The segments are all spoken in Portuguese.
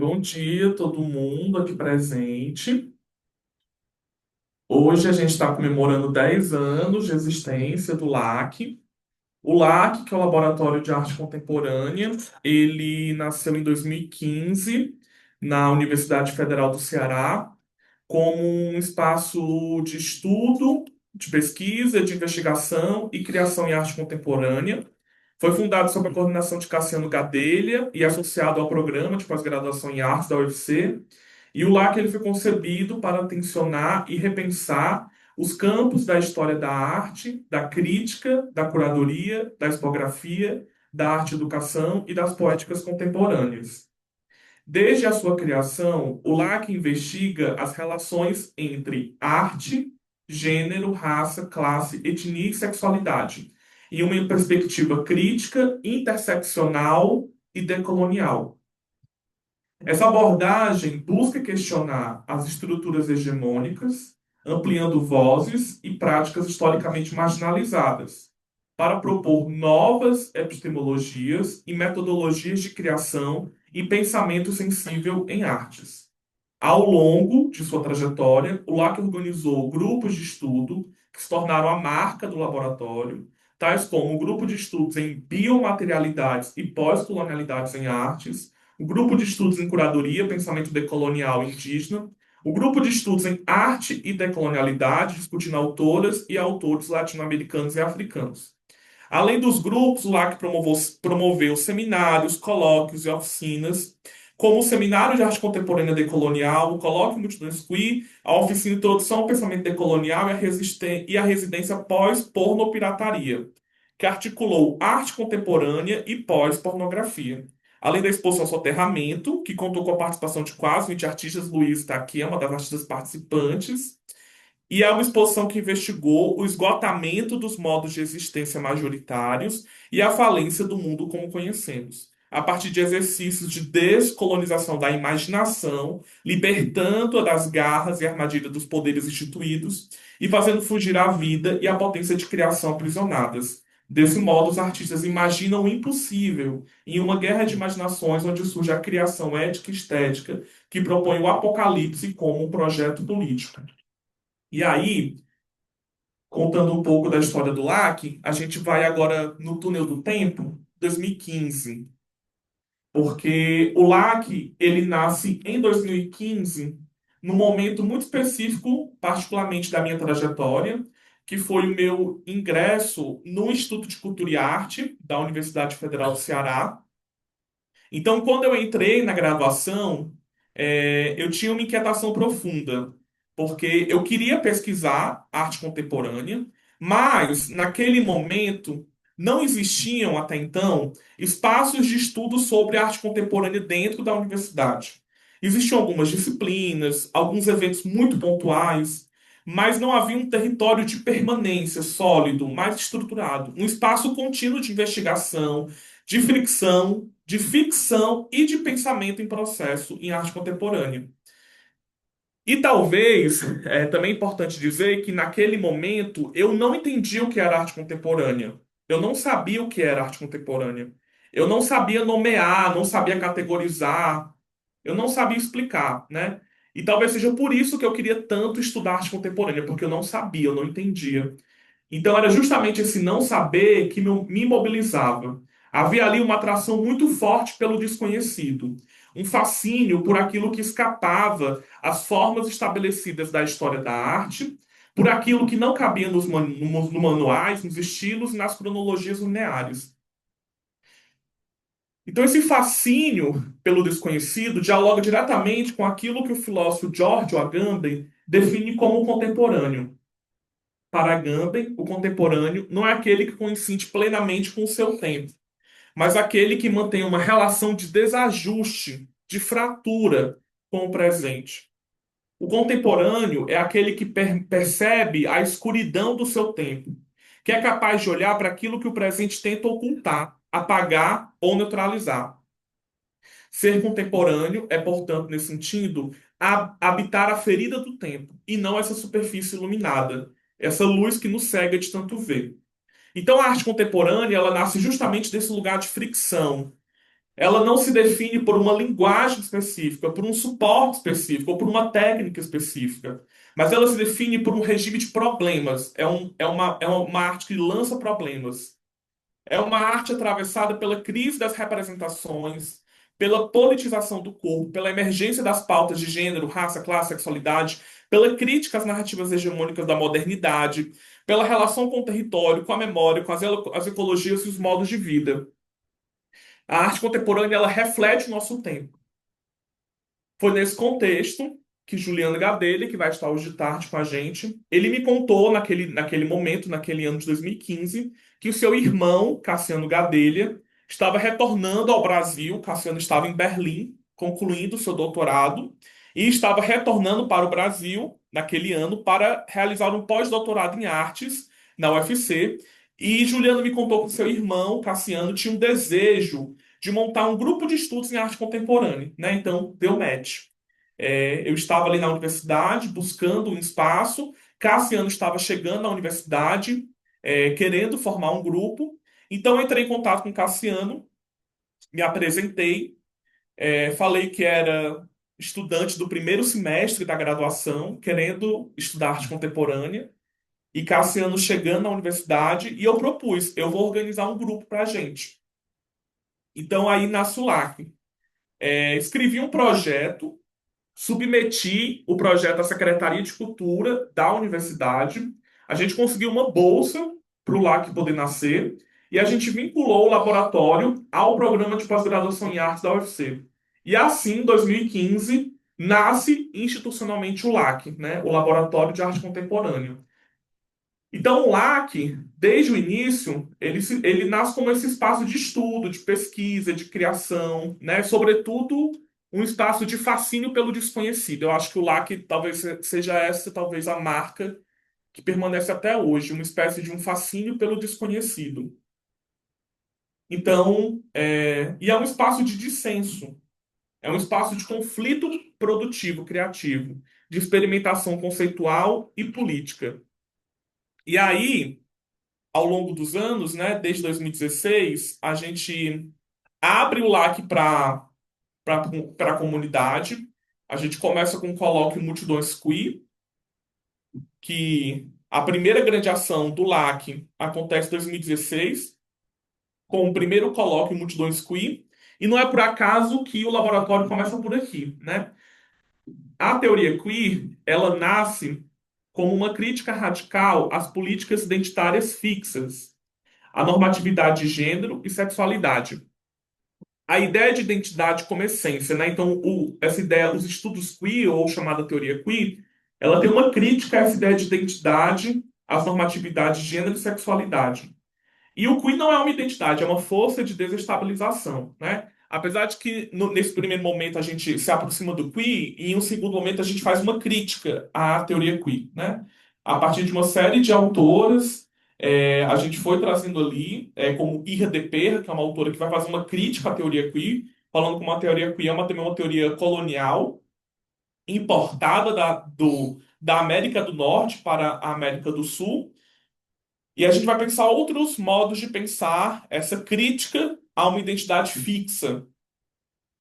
Bom dia, todo mundo aqui presente. Hoje a gente está comemorando 10 anos de existência do LAC. O LAC, que é o Laboratório de Arte Contemporânea, ele nasceu em 2015 na Universidade Federal do Ceará como um espaço de estudo, de pesquisa, de investigação e criação em arte contemporânea. Foi fundado sob a coordenação de Cassiano Gadelha e associado ao programa de pós-graduação em artes da UFC. E o LAC ele foi concebido para tensionar e repensar os campos da história da arte, da crítica, da curadoria, da expografia, da arte-educação e das poéticas contemporâneas. Desde a sua criação, o LAC investiga as relações entre arte, gênero, raça, classe, etnia e sexualidade, em uma perspectiva crítica, interseccional e decolonial. Essa abordagem busca questionar as estruturas hegemônicas, ampliando vozes e práticas historicamente marginalizadas, para propor novas epistemologias e metodologias de criação e pensamento sensível em artes. Ao longo de sua trajetória, o LAC organizou grupos de estudo que se tornaram a marca do laboratório, tais como o Grupo de Estudos em Biomaterialidades e Pós-Colonialidades em Artes, o Grupo de Estudos em Curadoria, Pensamento Decolonial e Indígena, o Grupo de Estudos em Arte e Decolonialidade, discutindo autoras e autores latino-americanos e africanos. Além dos grupos, o LAC promoveu seminários, colóquios e oficinas, como o Seminário de Arte Contemporânea Decolonial, o Colóquio Multidões Queer, a oficina Introdução ao Pensamento Decolonial e a residência pós-pornopirataria, que articulou arte contemporânea e pós-pornografia. Além da exposição Soterramento, que contou com a participação de quase 20 artistas, Luiz está aqui, é uma das artistas participantes, e é uma exposição que investigou o esgotamento dos modos de existência majoritários e a falência do mundo como conhecemos, a partir de exercícios de descolonização da imaginação, libertando-a das garras e armadilhas dos poderes instituídos e fazendo fugir a vida e a potência de criação aprisionadas. Desse modo, os artistas imaginam o impossível em uma guerra de imaginações onde surge a criação ética e estética que propõe o apocalipse como um projeto político. E aí, contando um pouco da história do LAC, a gente vai agora no túnel do tempo, 2015, porque o LAC ele nasce em 2015, num momento muito específico, particularmente da minha trajetória, que foi o meu ingresso no Instituto de Cultura e Arte da Universidade Federal do Ceará. Então, quando eu entrei na graduação, eu tinha uma inquietação profunda, porque eu queria pesquisar arte contemporânea, mas naquele momento não existiam até então espaços de estudo sobre arte contemporânea dentro da universidade. Existiam algumas disciplinas, alguns eventos muito pontuais, mas não havia um território de permanência sólido, mais estruturado, um espaço contínuo de investigação, de fricção, de ficção e de pensamento em processo em arte contemporânea. E talvez, também é importante dizer que naquele momento eu não entendia o que era arte contemporânea. Eu não sabia o que era arte contemporânea. Eu não sabia nomear, não sabia categorizar, eu não sabia explicar, né? E talvez seja por isso que eu queria tanto estudar arte contemporânea, porque eu não sabia, eu não entendia. Então era justamente esse não saber que me mobilizava. Havia ali uma atração muito forte pelo desconhecido, um fascínio por aquilo que escapava às formas estabelecidas da história da arte, por aquilo que não cabia nos manuais, nos estilos e nas cronologias lineares. Então esse fascínio pelo desconhecido dialoga diretamente com aquilo que o filósofo Giorgio Agamben define como contemporâneo. Para Agamben, o contemporâneo não é aquele que coincide plenamente com o seu tempo, mas aquele que mantém uma relação de desajuste, de fratura com o presente. O contemporâneo é aquele que percebe a escuridão do seu tempo, que é capaz de olhar para aquilo que o presente tenta ocultar, apagar ou neutralizar. Ser contemporâneo é, portanto, nesse sentido, habitar a ferida do tempo e não essa superfície iluminada, essa luz que nos cega de tanto ver. Então, a arte contemporânea ela nasce justamente desse lugar de fricção, Ela não se define por uma linguagem específica, por um suporte específico ou por uma técnica específica, mas ela se define por um regime de problemas. É uma arte que lança problemas. É uma arte atravessada pela crise das representações, pela politização do corpo, pela emergência das pautas de gênero, raça, classe, sexualidade, pela crítica às narrativas hegemônicas da modernidade, pela relação com o território, com a memória, com as ecologias e os modos de vida. A arte contemporânea, ela reflete o nosso tempo. Foi nesse contexto que Juliano Gadelha, que vai estar hoje de tarde com a gente, ele me contou naquele momento, naquele ano de 2015, que o seu irmão, Cassiano Gadelha, estava retornando ao Brasil. Cassiano estava em Berlim, concluindo seu doutorado, e estava retornando para o Brasil naquele ano para realizar um pós-doutorado em artes na UFC. E Juliano me contou que o seu irmão, Cassiano, tinha um desejo de montar um grupo de estudos em arte contemporânea, né? Então, deu match. Eu estava ali na universidade buscando um espaço, Cassiano estava chegando na universidade, querendo formar um grupo. Então, eu entrei em contato com Cassiano, me apresentei, falei que era estudante do primeiro semestre da graduação, querendo estudar arte contemporânea, e Cassiano chegando na universidade, e eu propus, eu vou organizar um grupo para a gente. Então, aí na SULAC. Escrevi um projeto, submeti o projeto à Secretaria de Cultura da universidade. A gente conseguiu uma bolsa para o LAC poder nascer e a gente vinculou o laboratório ao programa de pós-graduação em artes da UFC. E assim, em 2015, nasce institucionalmente o LAC, né? O Laboratório de Arte Contemporânea. Então, o LAC, desde o início, ele nasce como esse espaço de estudo, de pesquisa, de criação, né? Sobretudo, um espaço de fascínio pelo desconhecido. Eu acho que o LAC talvez seja essa, talvez a marca que permanece até hoje, uma espécie de um fascínio pelo desconhecido. Então, e é um espaço de dissenso, é um espaço de conflito produtivo, criativo, de experimentação conceitual e política. E aí, ao longo dos anos, né, desde 2016, a gente abre o LAC para a comunidade. A gente começa com um colóquio Multidões Queer, que a primeira grande ação do LAC acontece em 2016, com o primeiro colóquio Multidões Queer, e não é por acaso que o laboratório começa por aqui, né? A teoria queer, ela nasce como uma crítica radical às políticas identitárias fixas, à normatividade de gênero e sexualidade. A ideia de identidade como essência, né? Então, essa ideia, os estudos queer, ou chamada teoria queer, ela tem uma crítica a essa ideia de identidade, às normatividades de gênero e sexualidade. E o Queen não é uma identidade, é uma força de desestabilização, né? Apesar de que nesse primeiro momento a gente se aproxima do Queen, e em um segundo momento a gente faz uma crítica à teoria Queen, né? A partir de uma série de autoras, a gente foi trazendo ali, como Irra de Perra, que é uma autora que vai fazer uma crítica à teoria Queen, falando que uma teoria Queen é também uma teoria colonial, importada da América do Norte para a América do Sul, e a gente vai pensar outros modos de pensar essa crítica a uma identidade fixa.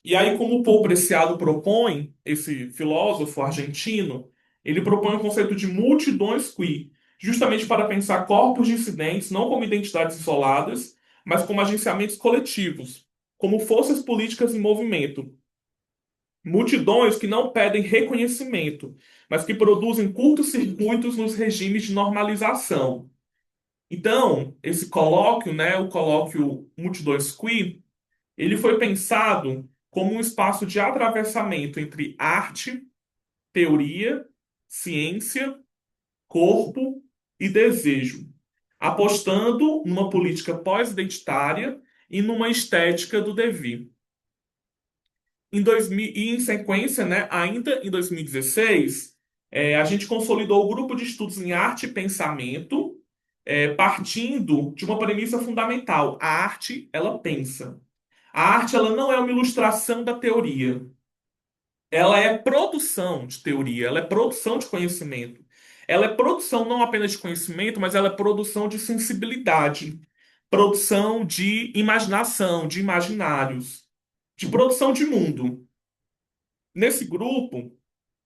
E aí, como o Paul Preciado propõe, esse filósofo argentino, ele propõe o conceito de multidões queer, justamente para pensar corpos dissidentes não como identidades isoladas, mas como agenciamentos coletivos, como forças políticas em movimento. Multidões que não pedem reconhecimento, mas que produzem curtos-circuitos nos regimes de normalização. Então, esse colóquio, né, o colóquio Multidões Queer, ele foi pensado como um espaço de atravessamento entre arte, teoria, ciência, corpo e desejo, apostando numa política pós-identitária e numa estética do devir. E em sequência, né, ainda em 2016, a gente consolidou o grupo de estudos em arte e pensamento, partindo de uma premissa fundamental: a arte, ela pensa. A arte, ela não é uma ilustração da teoria. Ela é produção de teoria, ela é produção de conhecimento. Ela é produção não apenas de conhecimento, mas ela é produção de sensibilidade, produção de imaginação, de imaginários. de produção de mundo. Nesse grupo,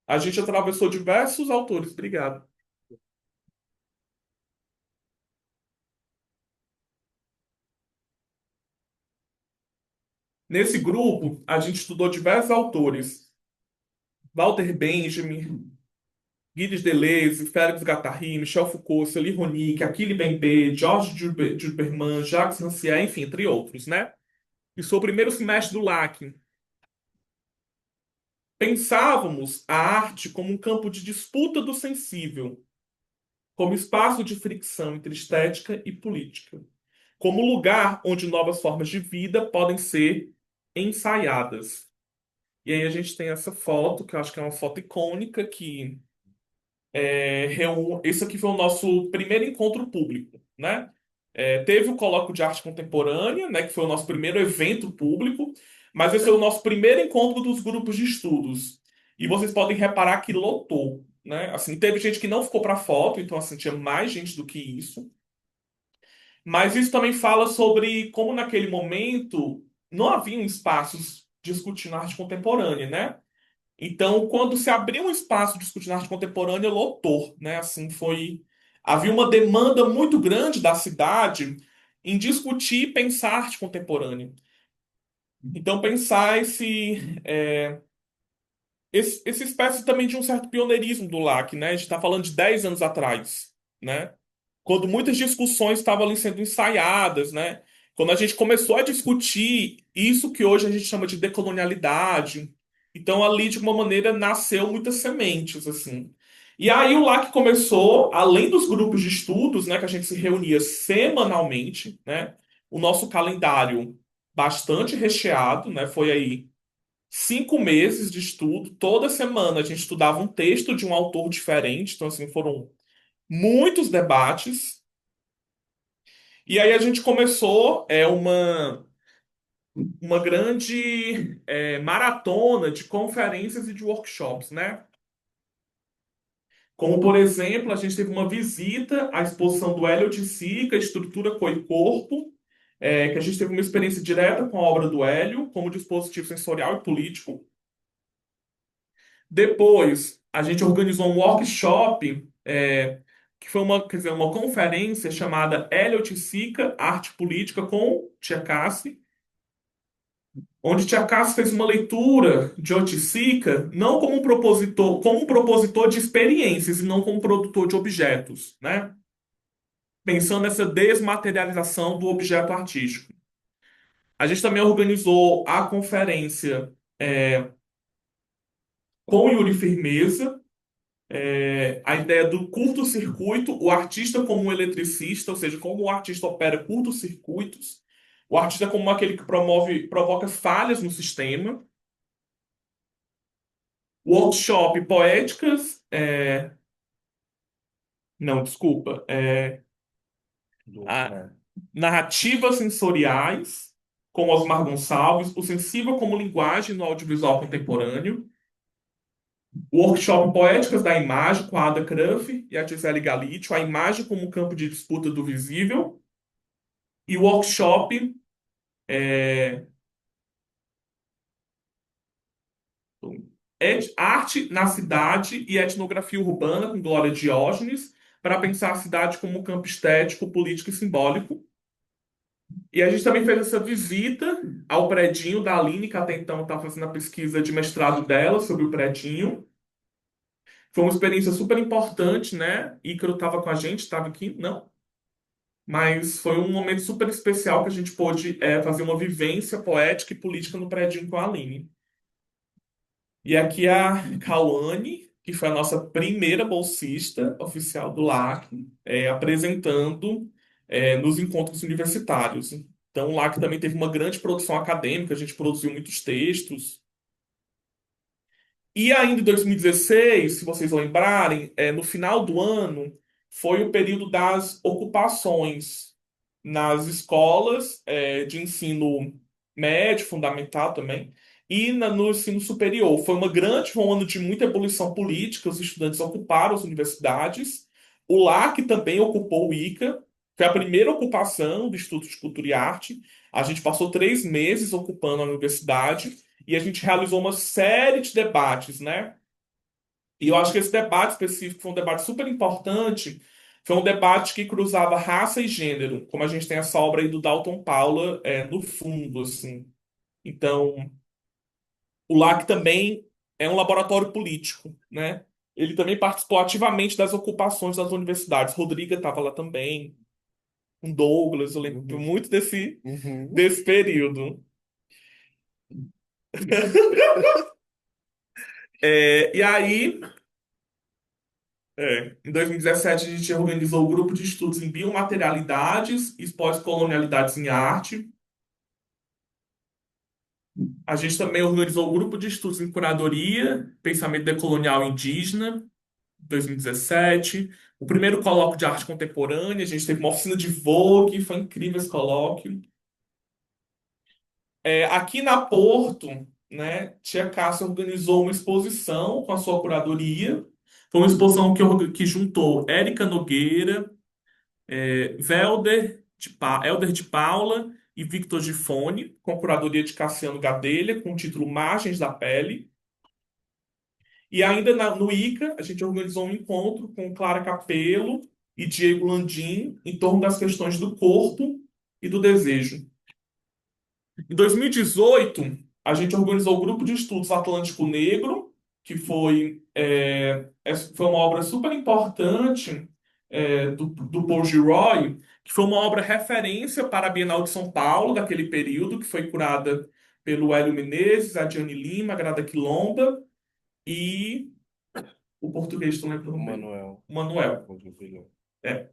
a gente atravessou diversos autores. Obrigado. Nesse grupo, a gente estudou diversos autores. Walter Benjamin, Gilles Deleuze, Félix Guattari, Michel Foucault, Sally Ronick, Achille Mbembe, Georges Duberman, Jacques Rancière, enfim, entre outros, né? E sou o primeiro semestre do LAC. Pensávamos a arte como um campo de disputa do sensível, como espaço de fricção entre estética e política, como lugar onde novas formas de vida podem ser ensaiadas. E aí a gente tem essa foto, que eu acho que é uma foto icônica, que esse aqui foi o nosso primeiro encontro público, né? Teve o Colóquio de Arte Contemporânea, né, que foi o nosso primeiro evento público, mas esse é o nosso primeiro encontro dos grupos de estudos. E vocês podem reparar que lotou, né? Assim, teve gente que não ficou para foto, então assim, tinha mais gente do que isso. Mas isso também fala sobre como naquele momento não haviam espaços discutindo arte contemporânea, né? Então, quando se abriu um espaço discutindo arte contemporânea, lotou, né? Assim foi. Havia uma demanda muito grande da cidade em discutir e pensar arte contemporânea. Então, pensar essa espécie também de um certo pioneirismo do LAC, né? A gente está falando de 10 anos atrás, né? Quando muitas discussões estavam ali sendo ensaiadas, né? Quando a gente começou a discutir isso que hoje a gente chama de decolonialidade, então ali de uma maneira nasceu muitas sementes assim. E aí o LAC começou, além dos grupos de estudos, né, que a gente se reunia semanalmente, né? O nosso calendário bastante recheado, né? Foi aí 5 meses de estudo, toda semana a gente estudava um texto de um autor diferente, então assim foram muitos debates. E aí a gente começou uma grande maratona de conferências e de workshops, né? Como, por exemplo, a gente teve uma visita à exposição do Hélio Sica, Estrutura, Cor e Corpo, que a gente teve uma experiência direta com a obra do Hélio, como dispositivo sensorial e político. Depois, a gente organizou um workshop, que foi quer dizer, uma conferência chamada Hélio Sica, Arte Política com Tia Cassi, onde Tchaikovsky fez uma leitura de Oiticica não como um propositor de experiências e não como produtor de objetos, né? Pensando nessa desmaterialização do objeto artístico. A gente também organizou a conferência com Yuri Firmeza, a ideia do curto-circuito, o artista como um eletricista, ou seja, como o artista opera curtos-circuitos, o artista como aquele que provoca falhas no sistema. Workshop poéticas, não, desculpa, a- narrativas sensoriais, com Osmar Gonçalves, o sensível como linguagem no audiovisual contemporâneo, workshop poéticas da imagem, com a Ada Cruff e a Gisele Galitio, a imagem como campo de disputa do visível, e o workshop é, Arte na Cidade e Etnografia Urbana, com Glória Diógenes, para pensar a cidade como um campo estético, político e simbólico. E a gente também fez essa visita ao predinho da Aline, que até então estava fazendo a pesquisa de mestrado dela sobre o predinho. Foi uma experiência super importante, né? Ícaro estava com a gente, estava aqui? Não. Mas foi um momento super especial que a gente pôde fazer uma vivência poética e política no predinho com a Aline. E aqui a Cauane, que foi a nossa primeira bolsista oficial do LAC, apresentando nos encontros universitários. Então, o LAC também teve uma grande produção acadêmica, a gente produziu muitos textos. E ainda em 2016, se vocês lembrarem, no final do ano, foi o período das ocupações nas escolas, de ensino médio, fundamental também, e no ensino superior. Foi um ano de muita ebulição política, os estudantes ocuparam as universidades, o LAC também ocupou o ICA, Foi a primeira ocupação do Instituto de Cultura e Arte. A gente passou 3 meses ocupando a universidade e a gente realizou uma série de debates, né? E eu acho que esse debate específico foi um debate super importante. Foi um debate que cruzava raça e gênero, como a gente tem essa obra aí do Dalton Paula, no fundo, assim. Então, o LAC também é um laboratório político, né? Ele também participou ativamente das ocupações das universidades. Rodriga estava lá também, com Douglas, eu lembro Uhum. muito Uhum. desse período. E aí, em 2017, a gente organizou o grupo de estudos em biomaterialidades e pós-colonialidades em arte. A gente também organizou o grupo de estudos em curadoria, pensamento decolonial indígena, 2017. O primeiro colóquio de arte contemporânea, a gente teve uma oficina de Vogue, foi incrível esse colóquio. Aqui na Porto, né, Tia Cássia organizou uma exposição com a sua curadoria. Foi uma exposição que juntou Érica Nogueira, Helder de Paula e Victor Gifone, com a curadoria de Cassiano Gadelha, com o título Margens da Pele. E ainda no ICA, a gente organizou um encontro com Clara Capello e Diego Landim em torno das questões do corpo e do desejo. Em 2018, a gente organizou o Grupo de Estudos Atlântico Negro, que foi uma obra super importante do Paul Gilroy, que foi uma obra referência para a Bienal de São Paulo, daquele período, que foi curada pelo Hélio Menezes, a Diane Lima, a Grada Quilomba e o português, não lembro o O nome dele, Manuel. o Manuel. Rodrigo. É,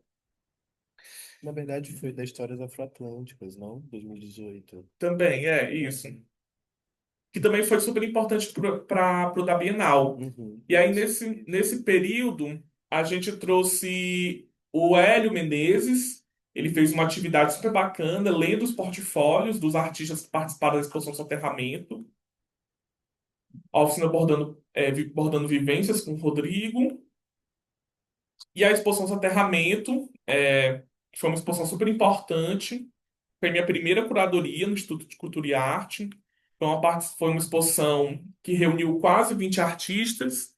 Na verdade, foi da Histórias Afroatlânticas, não? 2018. também, isso. Que também foi super importante para o da Bienal. Uhum. E aí, Isso. nesse período, a gente trouxe o Hélio Menezes. Ele fez uma atividade super bacana, lendo os portfólios dos artistas que participaram da exposição Soterramento. A oficina Bordando Vivências com o Rodrigo. E a exposição Soterramento, que foi uma exposição super importante. Foi minha primeira curadoria no Instituto de Cultura e Arte. Foi uma exposição que reuniu quase 20 artistas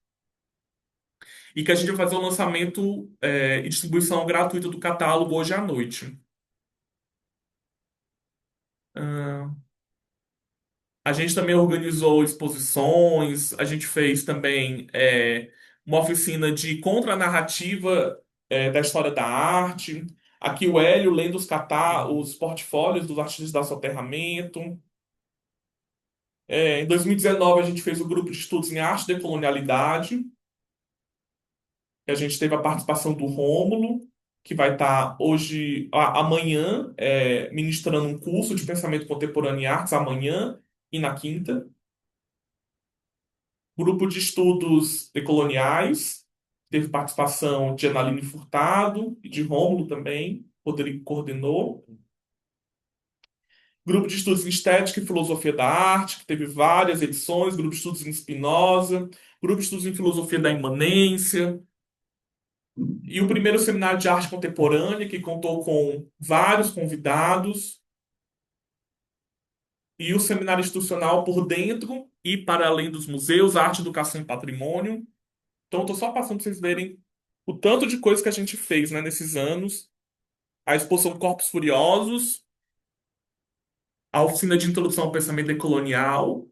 e que a gente vai fazer o lançamento e distribuição gratuita do catálogo hoje à noite. Ah, a gente também organizou exposições, a gente fez também uma oficina de contranarrativa da história da arte. Aqui o Hélio lendo Uhum. os portfólios dos artistas da Soterramento. Em 2019, a gente fez o grupo de estudos em arte e decolonialidade, que a gente teve a participação do Rômulo, que vai estar amanhã, ministrando um curso de pensamento contemporâneo em artes, amanhã e na quinta. Grupo de estudos decoloniais, teve participação de Analine Furtado e de Rômulo também, Rodrigo coordenou. Grupo de estudos em estética e filosofia da arte, que teve várias edições, grupo de estudos em Spinoza, grupo de estudos em filosofia da imanência, e o primeiro seminário de arte contemporânea, que contou com vários convidados, e o seminário institucional por dentro e para além dos museus, arte, educação e patrimônio. Então, estou só passando para vocês verem o tanto de coisa que a gente fez, né, nesses anos. A exposição Corpos Furiosos, a oficina de introdução ao pensamento decolonial,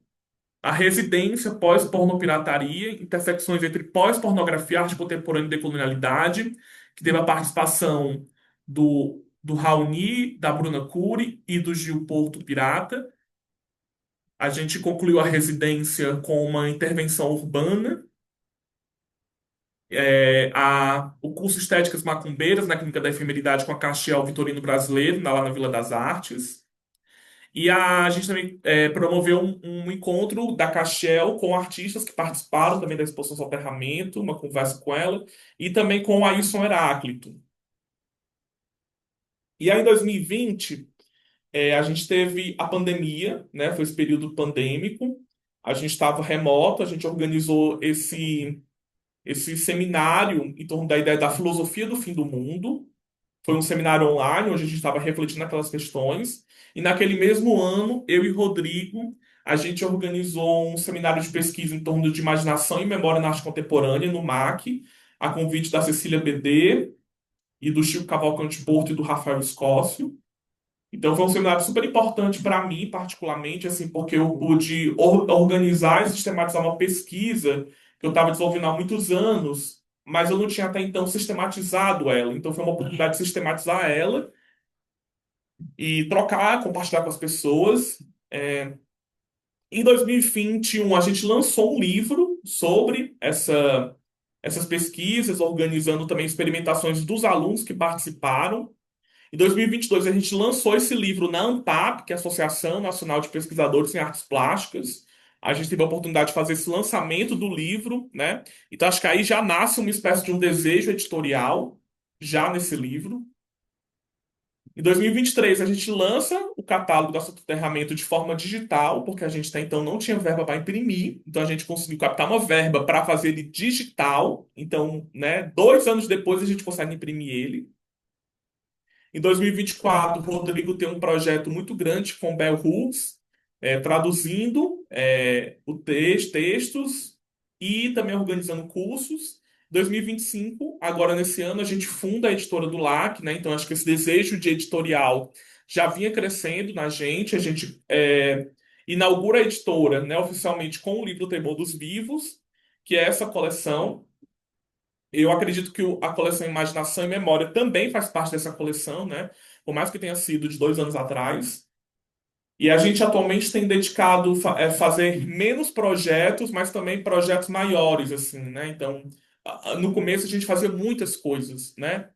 a residência pós-pornopirataria, intersecções entre pós-pornografia, arte contemporânea e decolonialidade, que teve a participação do Raoni, da Bruna Cury e do Gil Porto Pirata. A gente concluiu a residência com uma intervenção urbana, o curso Estéticas Macumbeiras na Clínica da Efemeridade com a Castiel Vitorino Brasileiro, lá na Vila das Artes. E a gente também promoveu um encontro da Castiel com artistas que participaram também da exposição Soterramento, uma conversa com ela, e também com o Ailson Heráclito. E aí, em 2020, a gente teve a pandemia, né? Foi esse período pandêmico. A gente estava remoto, a gente organizou esse seminário em torno da ideia da filosofia do fim do mundo. foi um seminário online, onde a gente estava refletindo aquelas questões. E naquele mesmo ano, eu e Rodrigo, a gente organizou um seminário de pesquisa em torno de imaginação e memória na arte contemporânea, no MAC, a convite da Cecília BD e do Chico Cavalcante Porto e do Rafael Scócio. Então foi um seminário super importante para mim, particularmente, assim, porque eu pude organizar e sistematizar uma pesquisa que eu estava desenvolvendo há muitos anos, mas eu não tinha até então sistematizado ela. Então foi uma oportunidade de sistematizar ela e trocar, compartilhar com as pessoas. Em 2021, a gente lançou um livro sobre essas pesquisas, organizando também experimentações dos alunos que participaram. Em 2022, a gente lançou esse livro na ANPAP, que é a Associação Nacional de Pesquisadores em Artes Plásticas. A gente teve a oportunidade de fazer esse lançamento do livro, né? Então, acho que aí já nasce uma espécie de um desejo editorial, já nesse livro. Em 2023, a gente lança o catálogo da soterramento de forma digital, porque a gente até então não tinha verba para imprimir. Então, a gente conseguiu captar uma verba para fazer ele digital. Então, né, 2 anos depois, a gente consegue imprimir ele. Em 2024, o Rodrigo tem um projeto muito grande com o Bell Hooks, traduzindo textos e também organizando cursos. 2025, agora nesse ano, a gente funda a editora do LAC, né? Então, acho que esse desejo de editorial já vinha crescendo na gente. A gente inaugura a editora, né, oficialmente com o livro Temor dos Vivos, que é essa coleção. Eu acredito que a coleção Imaginação e Memória também faz parte dessa coleção, né? Por mais que tenha sido de 2 anos atrás. E a gente atualmente tem dedicado fazer menos projetos, mas também projetos maiores, assim, né? Então, no começo a gente fazia muitas coisas, né?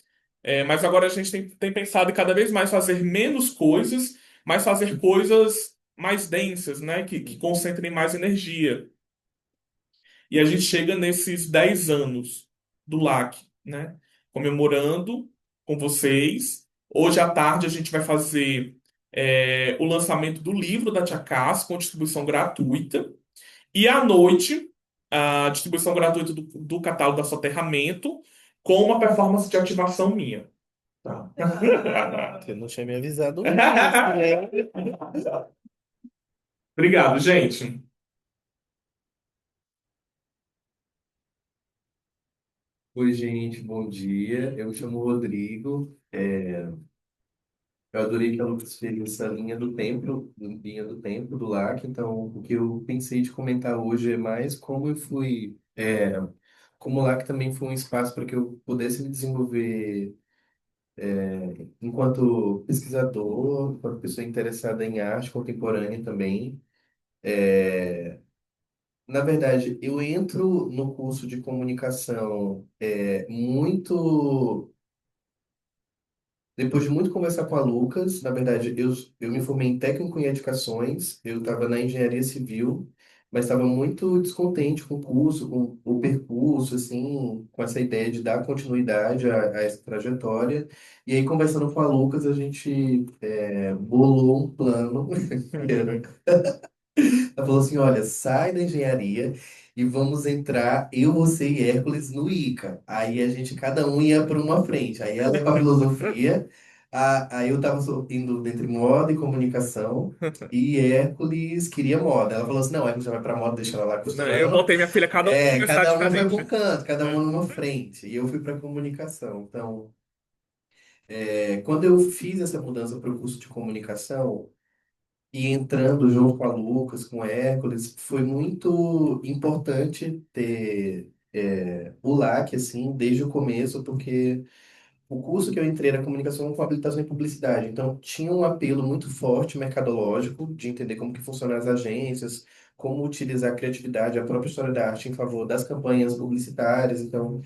Mas agora a gente tem pensado em cada vez mais fazer menos coisas, mas fazer coisas mais densas, né? Que concentrem mais energia. E a gente chega nesses 10 anos do LAC, né? Comemorando com vocês. Hoje à tarde a gente vai fazer o lançamento do livro da Tia Cassi com distribuição gratuita. E à noite, a distribuição gratuita do catálogo da Soterramento com uma performance de ativação minha. Tá. Você não tinha me avisado antes, né? Obrigado, gente. Oi, gente, bom dia. Eu me chamo Rodrigo. Eu adorei que a Lucas fez essa linha do tempo do LAC. Então, o que eu pensei de comentar hoje é mais como eu fui, como o LAC também foi um espaço para que eu pudesse me desenvolver enquanto pesquisador, enquanto pessoa interessada em arte contemporânea também. Na verdade, eu entro no curso de comunicação muito. Depois de muito conversar com a Lucas, na verdade, eu me formei em técnico em edificações, eu estava na engenharia civil, mas estava muito descontente com o curso, com o percurso, assim, com essa ideia de dar continuidade a essa trajetória. E aí, conversando com a Lucas, a gente bolou um plano, que era ela falou assim: olha, sai da engenharia e vamos entrar, eu, você e Hércules, no ICA. Aí a gente, cada um ia para uma frente. Aí ela para filosofia, aí eu estava indo entre moda e comunicação, e Hércules queria moda. Ela falou assim: não, Hércules já vai para moda, deixa ela lá Eu costurando. botei minha filha cada um numa É, universidade cada um foi para diferente. um canto, cada um numa frente. E eu fui para comunicação. Então, quando eu fiz essa mudança para o curso de comunicação, e entrando junto com a Lucas, com o Hércules, foi muito importante ter o LAC, assim, desde o começo, porque o curso que eu entrei era comunicação com habilitação em publicidade, então tinha um apelo muito forte mercadológico, de entender como que funcionam as agências, como utilizar a criatividade, a própria história da arte em favor das campanhas publicitárias, então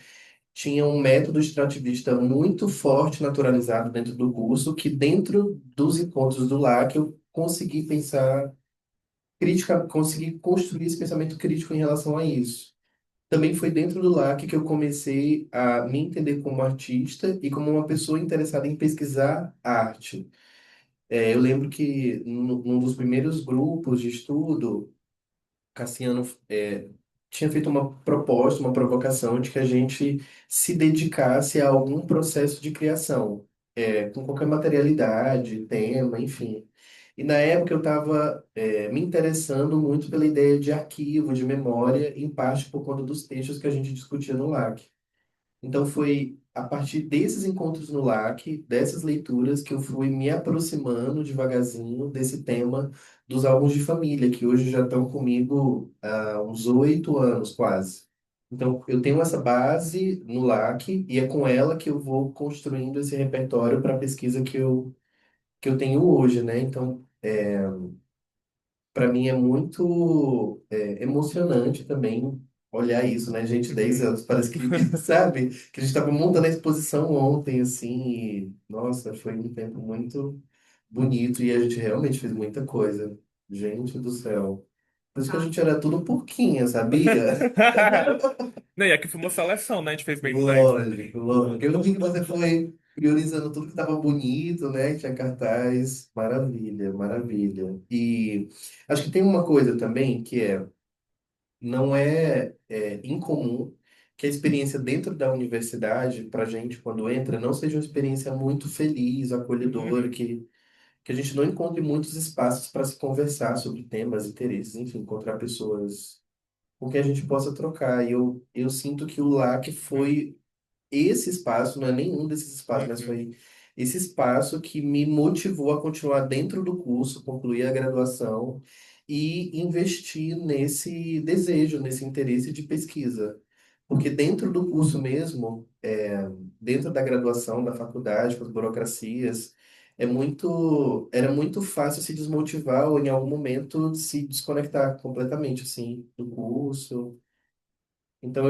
tinha um método extrativista muito forte, naturalizado dentro do curso, que dentro dos encontros do LAC eu consegui pensar crítica, consegui construir esse pensamento crítico em relação a isso. Também foi dentro do LAC que eu comecei a me entender como artista e como uma pessoa interessada em pesquisar arte. Eu lembro que num dos primeiros grupos de estudo, Cassiano tinha feito uma proposta, uma provocação de que a gente se dedicasse a algum processo de criação. com qualquer materialidade, tema, enfim. E na época eu estava me interessando muito pela ideia de arquivo, de memória, em parte por conta dos textos que a gente discutia no LAC. Então foi a partir desses encontros no LAC, dessas leituras, que eu fui me aproximando devagarzinho desse tema dos álbuns de família, que hoje já estão comigo há uns 8 anos quase. Então eu tenho essa base no LAC e é com ela que eu vou construindo esse repertório para a pesquisa que eu tenho hoje, né? Então, para mim é muito emocionante também olhar isso, né, gente? 10 anos, parece que, sabe, que a gente estava montando a exposição ontem, assim, e, nossa, foi um tempo muito bonito e a gente realmente fez muita coisa. Gente do céu. Por isso que a gente era tudo porquinha, sabia? Não, e aqui foi uma seleção, né? A gente fez bem mais. Lógico, lógico. Eu vi que você foi priorizando tudo que estava bonito, né? Que tinha cartaz. Maravilha, maravilha. E acho que tem uma coisa também que não é incomum que a experiência dentro da universidade, para a gente, quando entra, não seja uma experiência muito feliz, acolhedora, Uhum, que a gente não encontre muitos espaços para se conversar sobre temas, interesses, enfim, encontrar pessoas com quem a gente possa trocar. E eu sinto que o LAC foi esse espaço, não é nenhum desses espaços, mas uhum, foi esse espaço que me motivou a continuar dentro do curso, concluir a graduação e investir nesse desejo, nesse interesse de pesquisa. Porque dentro do curso mesmo, dentro da graduação, da faculdade, com as burocracias, era muito fácil se desmotivar ou em algum momento se desconectar completamente, assim, do curso. Então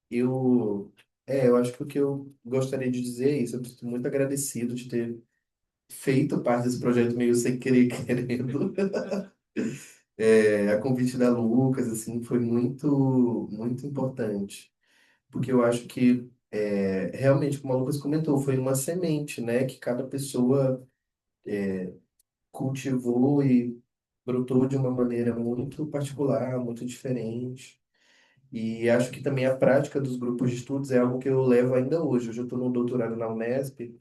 eu acho que o que eu gostaria de dizer é isso. Eu estou muito agradecido de ter feito parte desse projeto meio sem querer, querendo. A convite da Lucas, assim, foi muito, muito importante. Porque eu acho que, realmente, como a Lucas comentou, foi uma semente, né? Que cada pessoa cultivou e brotou de uma maneira muito particular, muito diferente. E acho que também a prática dos grupos de estudos é algo que eu levo ainda hoje. Hoje eu estou no doutorado na Unesp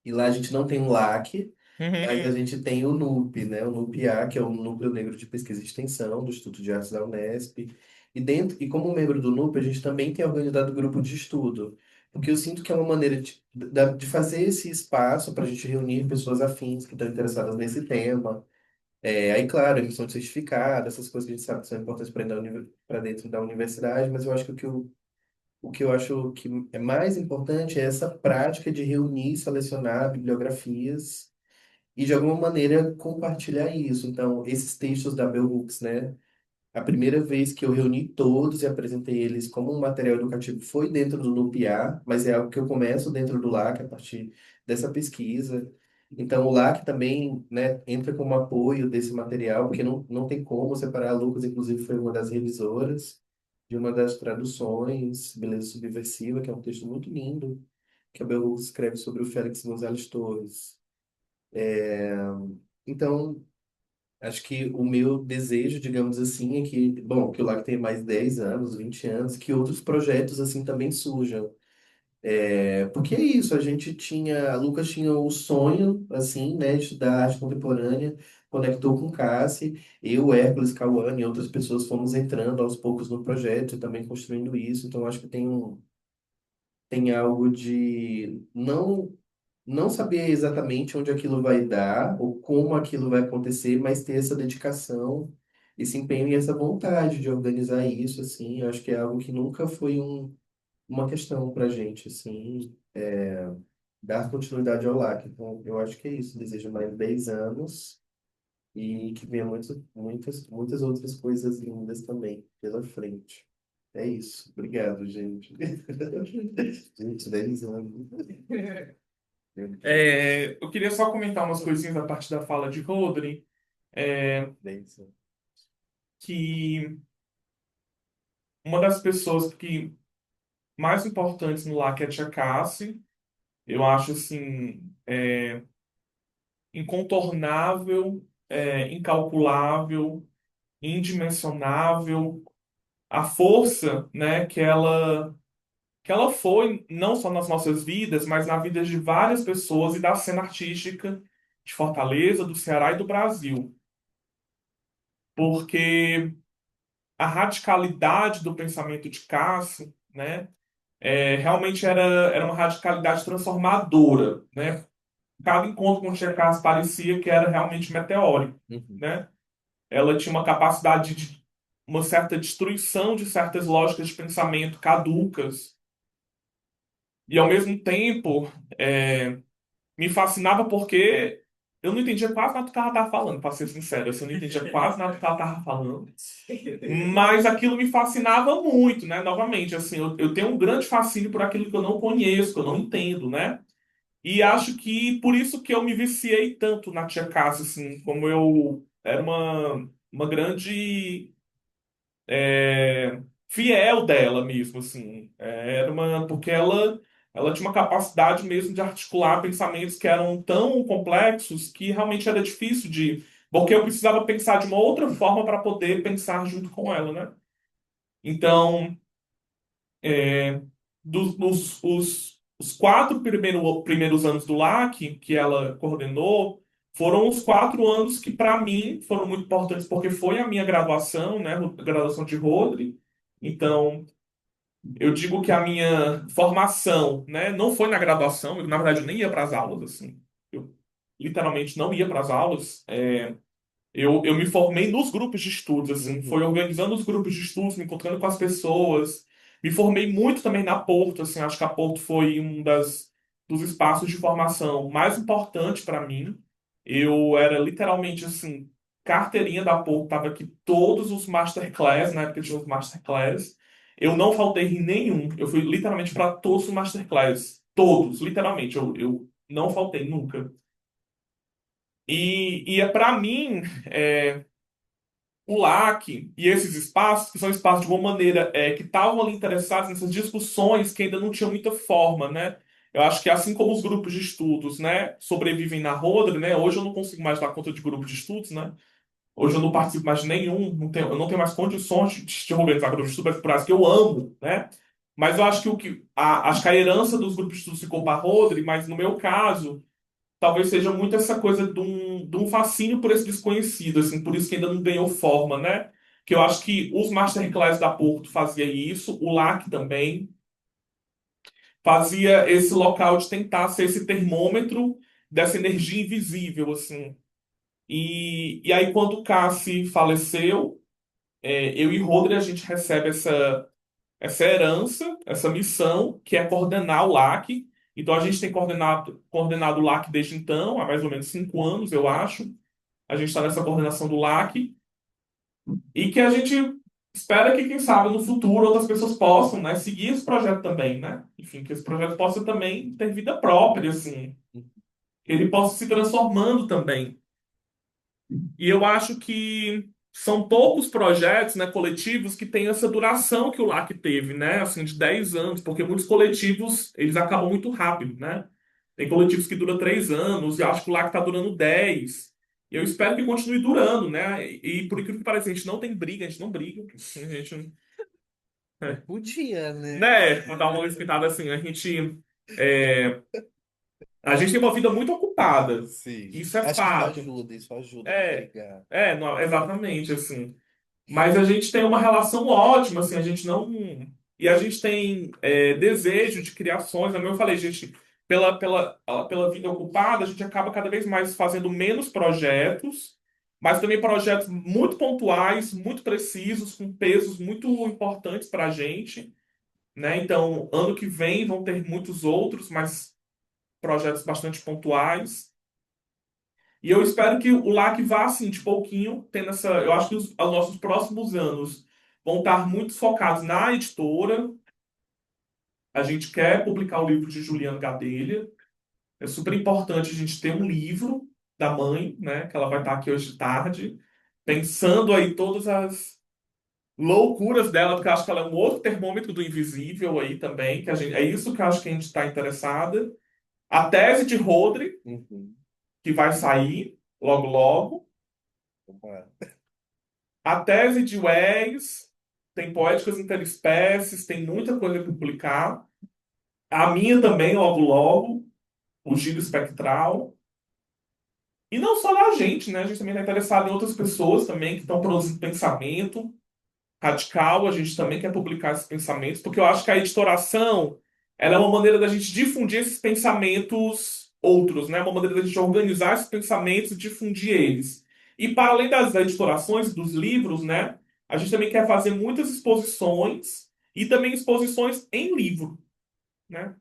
e lá a gente não tem um LAC, mas a uhum, gente tem o NUP, né? O NUP-A, que é o Núcleo Negro de Pesquisa e Extensão do Instituto de Artes da Unesp. E como membro do NUP, a gente também tem organizado grupo de estudo, porque eu sinto que é uma maneira de fazer esse espaço para a gente reunir pessoas afins que estão interessadas nesse tema. Aí, claro, emissão de certificado, essas coisas que a gente sabe que são importantes para dentro da universidade, mas eu acho que o que eu acho que é mais importante é essa prática de reunir, selecionar bibliografias e, de alguma maneira, compartilhar isso. Então, esses textos da Bell Hooks, né? A primeira vez que eu reuni todos e apresentei eles como um material educativo foi dentro do NUPIA, mas é algo que eu começo dentro do LAC a partir dessa pesquisa. Então, o LAC também, né, entra como apoio desse material, porque não tem como separar. A Lucas, inclusive, foi uma das revisoras de uma das traduções, Beleza Subversiva, que é um texto muito lindo, que a Bell Hooks escreve sobre o Félix González Torres. Então, acho que o meu desejo, digamos assim, é que, bom, que o LAC tenha mais 10 anos, 20 anos, que outros projetos assim também surjam. Porque é isso, a Lucas tinha o sonho, assim, né, de estudar arte contemporânea, conectou com Cassi, eu, Hércules, Cauane e outras pessoas fomos entrando aos poucos no projeto e também construindo isso, então acho que tem algo de não saber exatamente onde aquilo vai dar ou como aquilo vai acontecer, mas ter essa dedicação, esse empenho e essa vontade de organizar isso, assim, eu acho que é algo que nunca foi uma questão para gente, assim, dar continuidade ao LAC. Então, eu acho que é isso. Desejo mais 10 anos e que venha muitas, muitas outras coisas lindas também pela frente. É isso. Obrigado, gente. Gente, 10 anos. Meu Deus. Eu queria só comentar umas coisinhas a partir da fala de Rodri, é, 10 anos. que uma das pessoas que mais importantes no LAC é a Tia Cassi. Eu acho assim, incontornável, incalculável, indimensionável a força, né, que ela que ela foi não só nas nossas vidas, mas na vida de várias pessoas e da cena artística de Fortaleza, do Ceará e do Brasil. Porque a radicalidade do pensamento de Cássio, né, realmente era uma radicalidade transformadora, né? Cada encontro com o Che Cássio parecia que era realmente meteórico, Uhum. né? Ela tinha uma capacidade de uma certa destruição de certas lógicas de pensamento caducas e ao mesmo tempo me fascinava porque eu não entendia quase nada do que ela estava falando, para ser sincero, assim, eu não entendia quase nada do que ela estava falando. Mas aquilo me fascinava muito, né? Novamente, assim, eu tenho um grande fascínio por aquilo que eu não conheço, que eu não entendo, né? E acho que por isso que eu me viciei tanto na Tia Cássia, assim, como eu era uma grande fiel dela mesmo, assim. Era uma, porque ela tinha uma capacidade mesmo de articular pensamentos que eram tão complexos que realmente era difícil de. Porque eu precisava pensar de uma outra forma para poder pensar junto com ela, né? Então, é, os quatro primeiros anos do LAC que ela coordenou foram os 4 anos que, para mim, foram muito importantes, porque foi a minha graduação, né? A graduação de Rodri. Então, eu digo que a minha formação, né, não foi na graduação, eu, na verdade, eu nem ia para as aulas, assim. Eu literalmente não ia para as aulas. Eu me formei nos grupos de estudos, assim, foi Uhum. organizando os grupos de estudos, me encontrando com as pessoas. Me formei muito também na Porto, assim, acho que a Porto foi dos espaços de formação mais importante para mim. Eu era literalmente, assim, carteirinha da Porto, tava aqui todos os masterclass, na época tinha os masterclass. Eu não faltei em nenhum, eu fui literalmente para todos os masterclass, todos, literalmente, eu não faltei nunca. E é para mim. O LAC e esses espaços, que são espaços de alguma maneira que estavam ali interessados nessas discussões que ainda não tinham muita forma, né? Eu acho que assim como os grupos de estudos, né, sobrevivem na Rodre, né? Hoje eu não consigo mais dar conta de grupos de estudos, né? Hoje eu não participo mais de nenhum, eu não tenho mais condições de organizar grupos de estudos, por que eu amo, né? Mas eu acho que acho que a herança dos grupos de estudos ficou para a Rodre, mas no meu caso talvez seja muito essa coisa de um fascínio por esse desconhecido, assim, por isso que ainda não ganhou forma, né? Que eu acho que os Masterclass da Porto fazia isso, o LAC também fazia esse local de tentar ser esse termômetro dessa energia invisível, assim. E aí, quando o Cassi faleceu, eu e Rodri, a gente recebe essa herança, essa missão, que é coordenar o LAC. Então, a gente tem coordenado o LAC desde então, há mais ou menos 5 anos, eu acho. A gente está nessa coordenação do LAC e que a gente espera que, quem sabe, no futuro outras pessoas possam, né, seguir esse projeto também, né? Enfim, que esse projeto possa também ter vida própria, assim, que ele possa se transformando também. E eu acho que são poucos projetos, né, coletivos que têm essa duração que o LAC teve, né, assim, de 10 anos, porque muitos coletivos, eles acabam muito rápido, né? Tem coletivos que duram 3 anos, e acho que o LAC está durando 10. E eu espero que continue durando, né? E por incrível que pareça, a gente não tem briga, a gente não briga. A gente, Podia, né? né, vou dar uma respeitada assim, é, a gente tem uma vida muito ocupada. Sim. Isso é Acho que fato. isso ajuda a não É, brigar. não, exatamente, assim. Mas a gente tem uma relação ótima, assim, a gente não. E a gente tem desejo de criações, como eu falei, gente, pela vida ocupada, a gente acaba cada vez mais fazendo menos projetos, mas também projetos muito pontuais, muito precisos, com pesos muito importantes para a gente, né? Então, ano que vem vão ter muitos outros, mas projetos bastante pontuais. E eu espero que o LAC vá, assim, de pouquinho, tendo essa. Eu acho que os nossos próximos anos vão estar muito focados na editora. A gente quer publicar o livro de Juliana Gadelha. É super importante a gente ter um livro da mãe, né? Que ela vai estar aqui hoje de tarde, pensando aí todas as loucuras dela, porque eu acho que ela é um outro termômetro do invisível aí também, que a gente, é isso que eu acho que a gente está interessada. A tese de Rodri, Uhum. que vai sair logo logo. Vambora. A tese de Wells tem poéticas interespécies, tem muita coisa para publicar. A minha também, logo logo, o Giro Espectral. E não só da gente, né? A gente também está interessado em outras pessoas também que estão produzindo pensamento radical. A gente também quer publicar esses pensamentos, porque eu acho que a editoração, ela é uma maneira da gente difundir esses pensamentos outros, né? Uma maneira da gente organizar esses pensamentos e difundir eles. E para além das editorações, dos livros, né? A gente também quer fazer muitas exposições e também exposições em livro, né?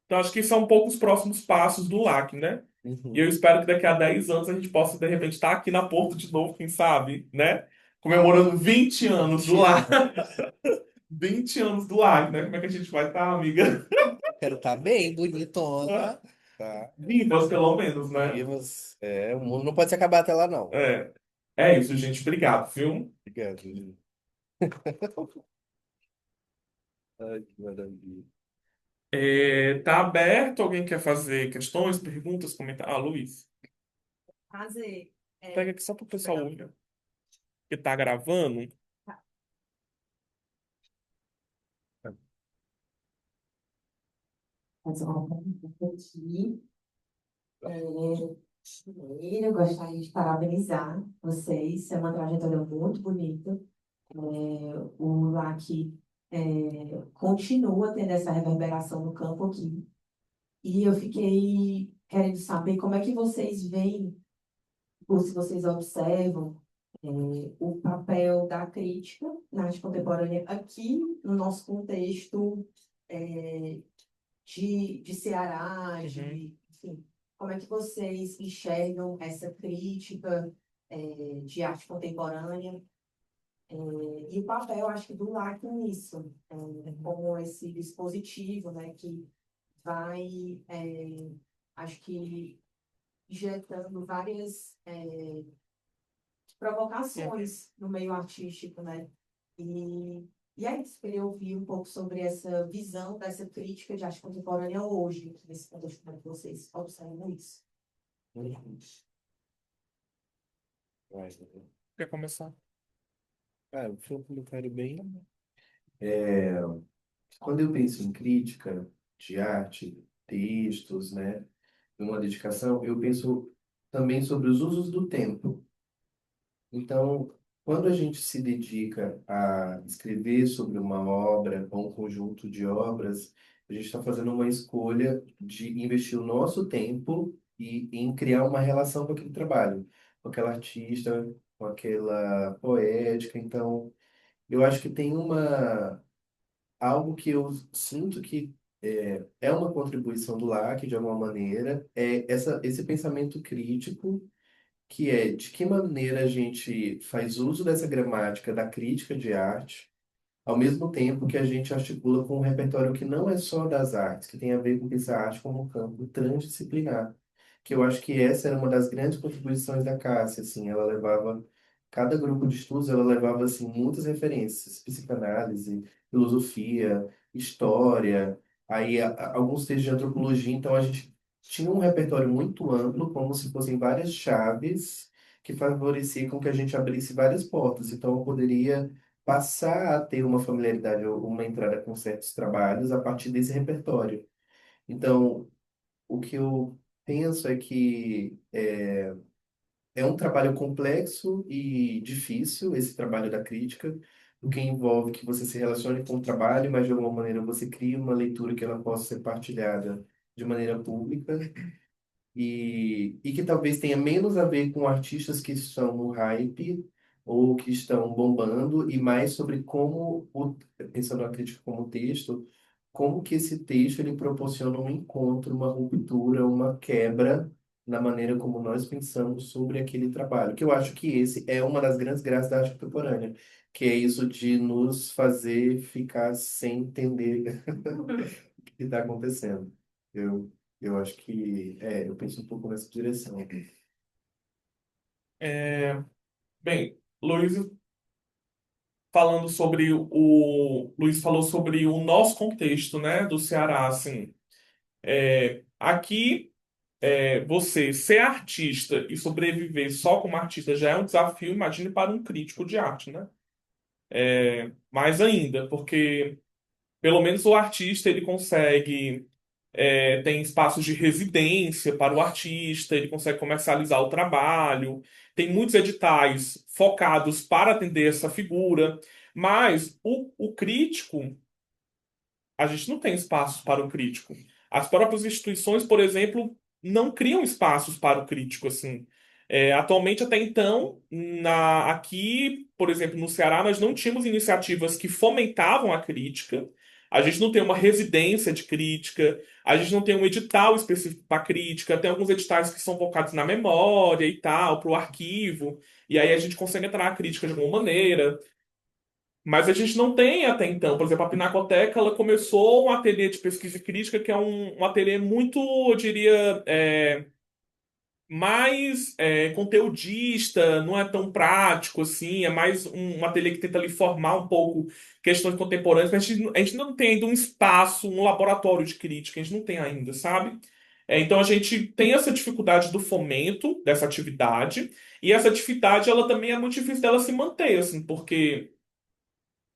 Então, acho que são um pouco os próximos passos do LAC, né? E eu Uhum. espero que daqui a 10 anos a gente possa, de repente, estar aqui na Porto de novo, quem sabe, né? Comemorando 20 anos do 20 LAC. anos. 20 anos do LAC, né? Como é que a gente vai estar, amiga? Quero estar bem, bonitona, tá? Vivas, pelo menos, né? Vivas. É, o mundo não pode se acabar até lá, não. É, é isso, gente. Obrigado, viu? Obrigado. Ai, que maravilha. É, tá aberto? Alguém quer fazer questões, perguntas, comentários? Ah, Luiz, Fazer. pega aqui só para o pessoal ouvir, que tá gravando. Fazer uma pergunta aqui. Primeiro, eu gostaria de parabenizar vocês. É uma trajetória muito bonita. O LAC continua tendo essa reverberação no campo aqui. E eu fiquei querendo saber como é que vocês veem, ou se vocês observam, o papel da crítica na arte contemporânea aqui no nosso contexto de Ceará, Uhum. enfim, como é que vocês enxergam essa crítica de arte contemporânea e o papel, acho que, do LAC nisso, como esse dispositivo, né, que vai, acho que, injetando várias provocações no meio artístico, né? E é isso, queria ouvir um pouco sobre essa visão dessa crítica de arte contemporânea hoje, nesse contexto, como é que vocês observam isso. Uhum. Vai, vai. Quer começar? Ah, foi um comentário bem. Quando eu penso em crítica de arte, textos, né, uma dedicação, eu penso também sobre os usos do tempo. Então, quando a gente se dedica a escrever sobre uma obra ou um conjunto de obras, a gente está fazendo uma escolha de investir o nosso tempo e em criar uma relação com aquele trabalho, com aquela artista, com aquela poética. Então, eu acho que tem algo que eu sinto que é uma contribuição do LAC, de alguma maneira, é esse pensamento crítico que é de que maneira a gente faz uso dessa gramática da crítica de arte, ao mesmo tempo que a gente articula com um repertório que não é só das artes, que tem a ver com pensar a arte como um campo transdisciplinar, que eu acho que essa era uma das grandes contribuições da Cássia, assim, ela levava, cada grupo de estudos, ela levava, assim, muitas referências, psicanálise, filosofia, história, aí alguns textos de antropologia, então a gente tinha um repertório muito amplo, como se fossem várias chaves que favoreciam com que a gente abrisse várias portas, então eu poderia passar a ter uma familiaridade ou uma entrada com certos trabalhos a partir desse repertório. Então, o que eu penso é que é um trabalho complexo e difícil, esse trabalho da crítica, o que envolve que você se relacione com o trabalho, mas de alguma maneira você cria uma leitura que ela possa ser partilhada de maneira pública e que talvez tenha menos a ver com artistas que estão no hype ou que estão bombando e mais sobre como, pensando na crítica como texto, como que esse texto ele proporciona um encontro, uma ruptura, uma quebra na maneira como nós pensamos sobre aquele trabalho. Que eu acho que esse é uma das grandes graças da arte contemporânea, que é isso de nos fazer ficar sem entender o que está acontecendo. Eu eu acho que, eu penso um pouco nessa direção. É, bem, Luiz falando sobre o Luiz falou sobre o nosso contexto, né, do Ceará, assim. Aqui, você ser artista e sobreviver só como artista já é um desafio, imagine para um crítico de arte, né? Mais ainda, porque Pelo menos o artista ele consegue tem espaços de residência para o artista, ele consegue comercializar o trabalho, tem muitos editais focados para atender essa figura, mas o crítico, a gente não tem espaço para o crítico. As próprias instituições, por exemplo, não criam espaços para o crítico, assim. Atualmente, até então, aqui, por exemplo, no Ceará, nós não tínhamos iniciativas que fomentavam a crítica. A gente não tem uma residência de crítica, a gente não tem um edital específico para crítica, tem alguns editais que são focados na memória e tal, para o arquivo, e aí a gente consegue entrar na crítica de alguma maneira. Mas a gente não tem até então. Por exemplo, a Pinacoteca ela começou um ateliê de pesquisa crítica que é um ateliê muito, eu diria, mais conteudista, não é tão prático assim, é mais um ateliê que tenta ali formar um pouco questões contemporâneas, mas a gente não tem ainda um espaço, um laboratório de crítica, a gente não tem ainda, sabe? Então a gente tem essa dificuldade do fomento dessa atividade, e essa atividade ela também é muito difícil dela se manter, assim, porque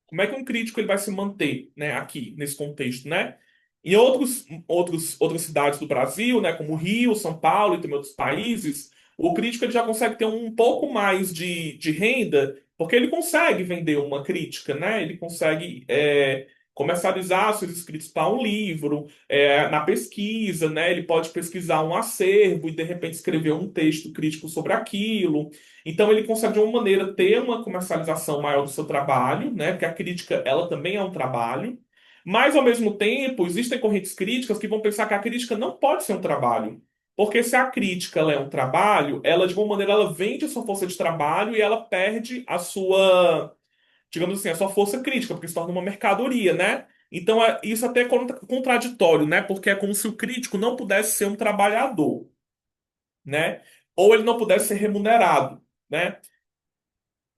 como é que um crítico ele vai se manter, né, aqui, nesse contexto, né? Em outras cidades do Brasil, né, como Rio, São Paulo e também outros países, o crítico ele já consegue ter um pouco mais de renda, porque ele consegue vender uma crítica, né? Ele consegue comercializar seus escritos para um livro, na pesquisa, né? Ele pode pesquisar um acervo e, de repente, escrever um texto crítico sobre aquilo. Então ele consegue de alguma maneira ter uma comercialização maior do seu trabalho, né? Porque a crítica ela também é um trabalho. Mas ao mesmo tempo existem correntes críticas que vão pensar que a crítica não pode ser um trabalho. Porque se a crítica ela é um trabalho, ela de alguma maneira ela vende a sua força de trabalho e ela perde a sua, digamos assim, a sua força crítica, porque se torna uma mercadoria, né? Então isso até é contraditório, né? Porque é como se o crítico não pudesse ser um trabalhador, né? Ou ele não pudesse ser remunerado, né?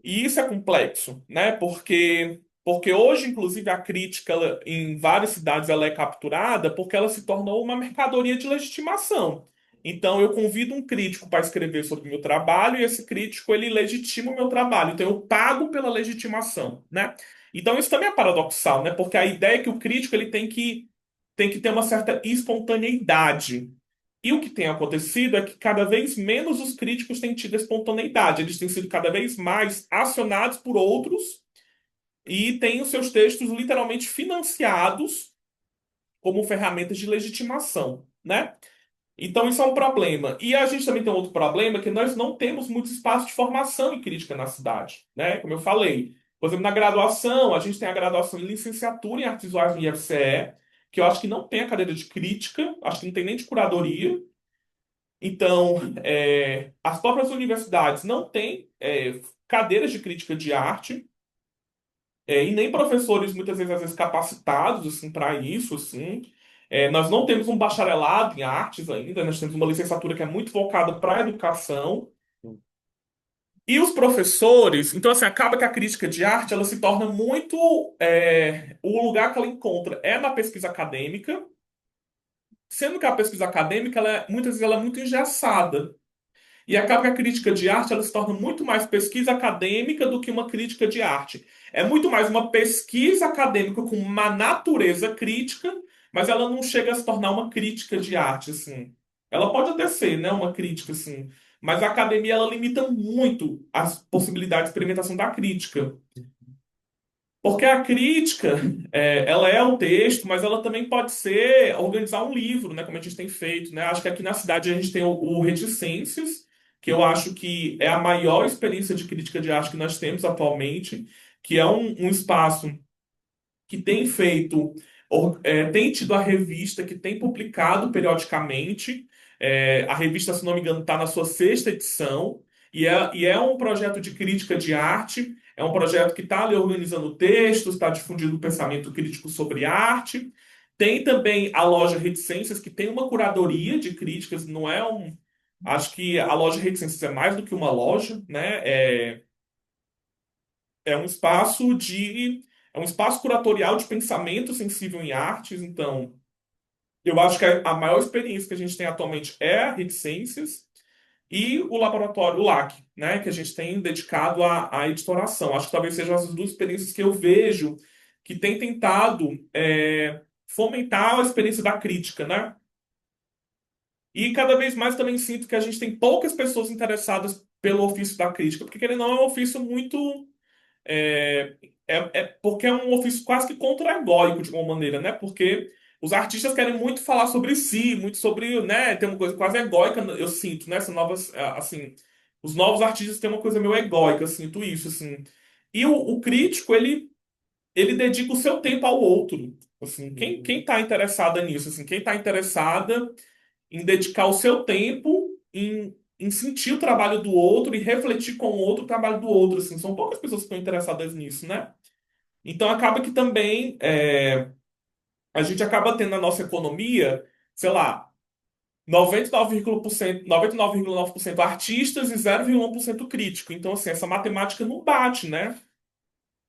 E isso é complexo, né? Porque hoje, inclusive, a crítica em várias cidades ela é capturada porque ela se tornou uma mercadoria de legitimação. Então, eu convido um crítico para escrever sobre o meu trabalho e esse crítico ele legitima o meu trabalho. Então, eu pago pela legitimação, né? Então, isso também é paradoxal, né? Porque a ideia é que o crítico ele tem que ter uma certa espontaneidade. E o que tem acontecido é que cada vez menos os críticos têm tido espontaneidade, eles têm sido cada vez mais acionados por outros e têm os seus textos literalmente financiados como ferramentas de legitimação, né? Então isso é um problema. E a gente também tem um outro problema que nós não temos muito espaço de formação em crítica na cidade, né? Como eu falei, por exemplo, na graduação, a gente tem a graduação em licenciatura em artes visuais no IFCE, que eu acho que não tem a cadeira de crítica, acho que não tem nem de curadoria. Então, as próprias universidades não têm cadeiras de crítica de arte, e nem professores, muitas vezes, às vezes, capacitados assim, para isso. Assim. Nós não temos um bacharelado em artes ainda, nós temos uma licenciatura que é muito voltada para a educação. E os professores, então assim, acaba que a crítica de arte ela se torna muito. O lugar que ela encontra é na pesquisa acadêmica, sendo que a pesquisa acadêmica, muitas vezes, ela é muito engessada. E acaba que a crítica de arte ela se torna muito mais pesquisa acadêmica do que uma crítica de arte. É muito mais uma pesquisa acadêmica com uma natureza crítica, mas ela não chega a se tornar uma crítica de arte, assim. Ela pode até ser, né, uma crítica, assim, mas a academia ela limita muito as possibilidades de experimentação da crítica. Porque a crítica, ela é um texto, mas ela também pode ser organizar um livro, né, como a gente tem feito, né? Acho que aqui na cidade a gente tem o Reticências, que eu acho que é a maior experiência de crítica de arte que nós temos atualmente, que é um espaço que tem feito, tem tido a revista, que tem publicado periodicamente. A revista, se não me engano, está na sua sexta edição, e é um projeto de crítica de arte, é um projeto que está ali organizando textos, está difundindo pensamento crítico sobre arte. Tem também a loja Reticências, que tem uma curadoria de críticas, não é um. Acho que a loja Reticências é mais do que uma loja, né? É um espaço de é um espaço curatorial de pensamento sensível em artes. Então, eu acho que a maior experiência que a gente tem atualmente é a Reticências e o laboratório o LAC, né, que a gente tem dedicado à editoração. Acho que talvez sejam as duas experiências que eu vejo que tem tentado fomentar a experiência da crítica, né? E cada vez mais também sinto que a gente tem poucas pessoas interessadas pelo ofício da crítica, porque querendo ou não é um ofício muito é, porque é um ofício quase que contra-egóico de alguma maneira, né? Porque os artistas querem muito falar sobre si, muito sobre, né? Tem uma coisa quase egóica, eu sinto, né? Essas novas, assim, os novos artistas têm uma coisa meio egóica, eu sinto isso, assim. E o crítico, ele dedica o seu tempo ao outro. Assim, quem tá interessada nisso, assim, quem tá interessada em dedicar o seu tempo em sentir o trabalho do outro e refletir com o outro o trabalho do outro, assim, são poucas pessoas que estão interessadas nisso, né? Então acaba que também a gente acaba tendo na nossa economia, sei lá, 99,9% artistas e 0,1% crítico. Então, assim, essa matemática não bate, né?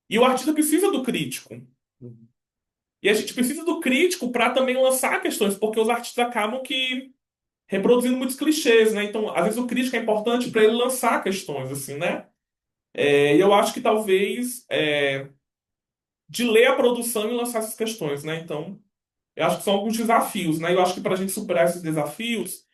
E o artista precisa do crítico. Uhum. E a gente precisa do crítico para também lançar questões, porque os artistas acabam que reproduzindo muitos clichês, né? Então, às vezes o crítico é importante para ele lançar questões, assim, né? E eu acho que talvez de ler a produção e lançar essas questões, né? Então, eu acho que são alguns desafios, né? Eu acho que para a gente superar esses desafios,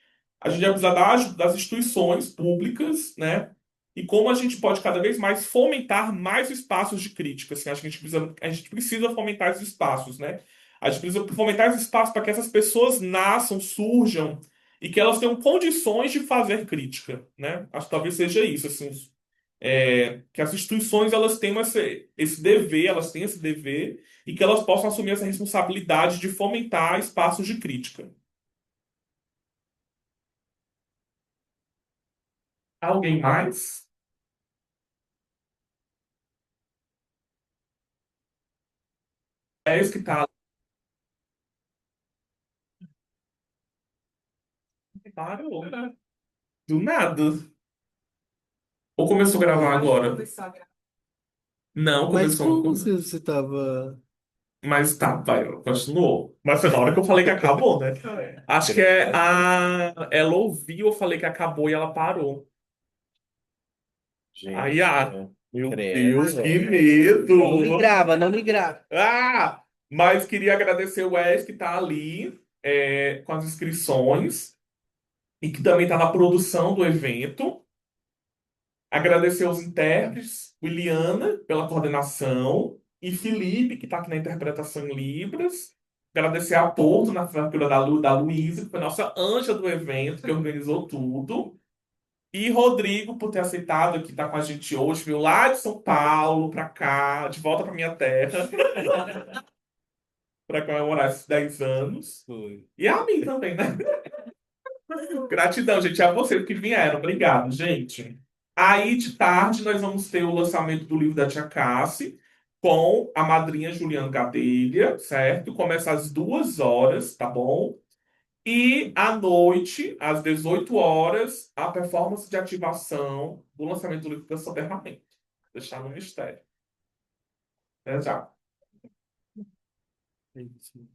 a gente vai precisar da ajuda das instituições públicas, né? E como a gente pode cada vez mais fomentar mais espaços de crítica, assim, acho que a gente precisa fomentar esses espaços, né? A gente precisa fomentar esses espaços para que essas pessoas nasçam, surjam e que elas tenham condições de fazer crítica, né? Acho que talvez seja isso, assim, que as instituições elas tenham esse dever, elas têm esse dever e que elas possam assumir essa responsabilidade de fomentar espaços de crítica. Alguém mais? É isso que tá. Parou, né? Do nada. Ou começou a gravar agora? Não, Mas começou. como você tava Mas tá, vai, continuou. Mas foi na hora que eu falei que acabou, né? Acho que ela ouviu, eu falei que acabou e ela parou. Aí, Gente, meu credo, Deus, que velho. Não me medo! grava, não me grava. Mas queria agradecer o Wes que tá ali com as inscrições e que também tá na produção do evento. Agradecer os intérpretes, Williana, pela coordenação, e Felipe, que está aqui na interpretação em Libras. Agradecer a Porto, na figura da Luísa, que foi nossa anja do evento, que organizou tudo. E Rodrigo, por ter aceitado que está com a gente hoje, veio lá de São Paulo para cá, de volta para minha terra, para comemorar esses 10 anos. Foi. E a mim também, né? Gratidão, gente, a vocês que vieram. Obrigado, gente. Aí, de tarde, nós vamos ter o lançamento do livro da Tia Cassi com a madrinha Juliana Gadelha, certo? Começa às 2 horas, tá bom? E à noite, às 18 horas, a performance de ativação do lançamento do livro da Soterramento. Deixar no mistério. Até já. É isso.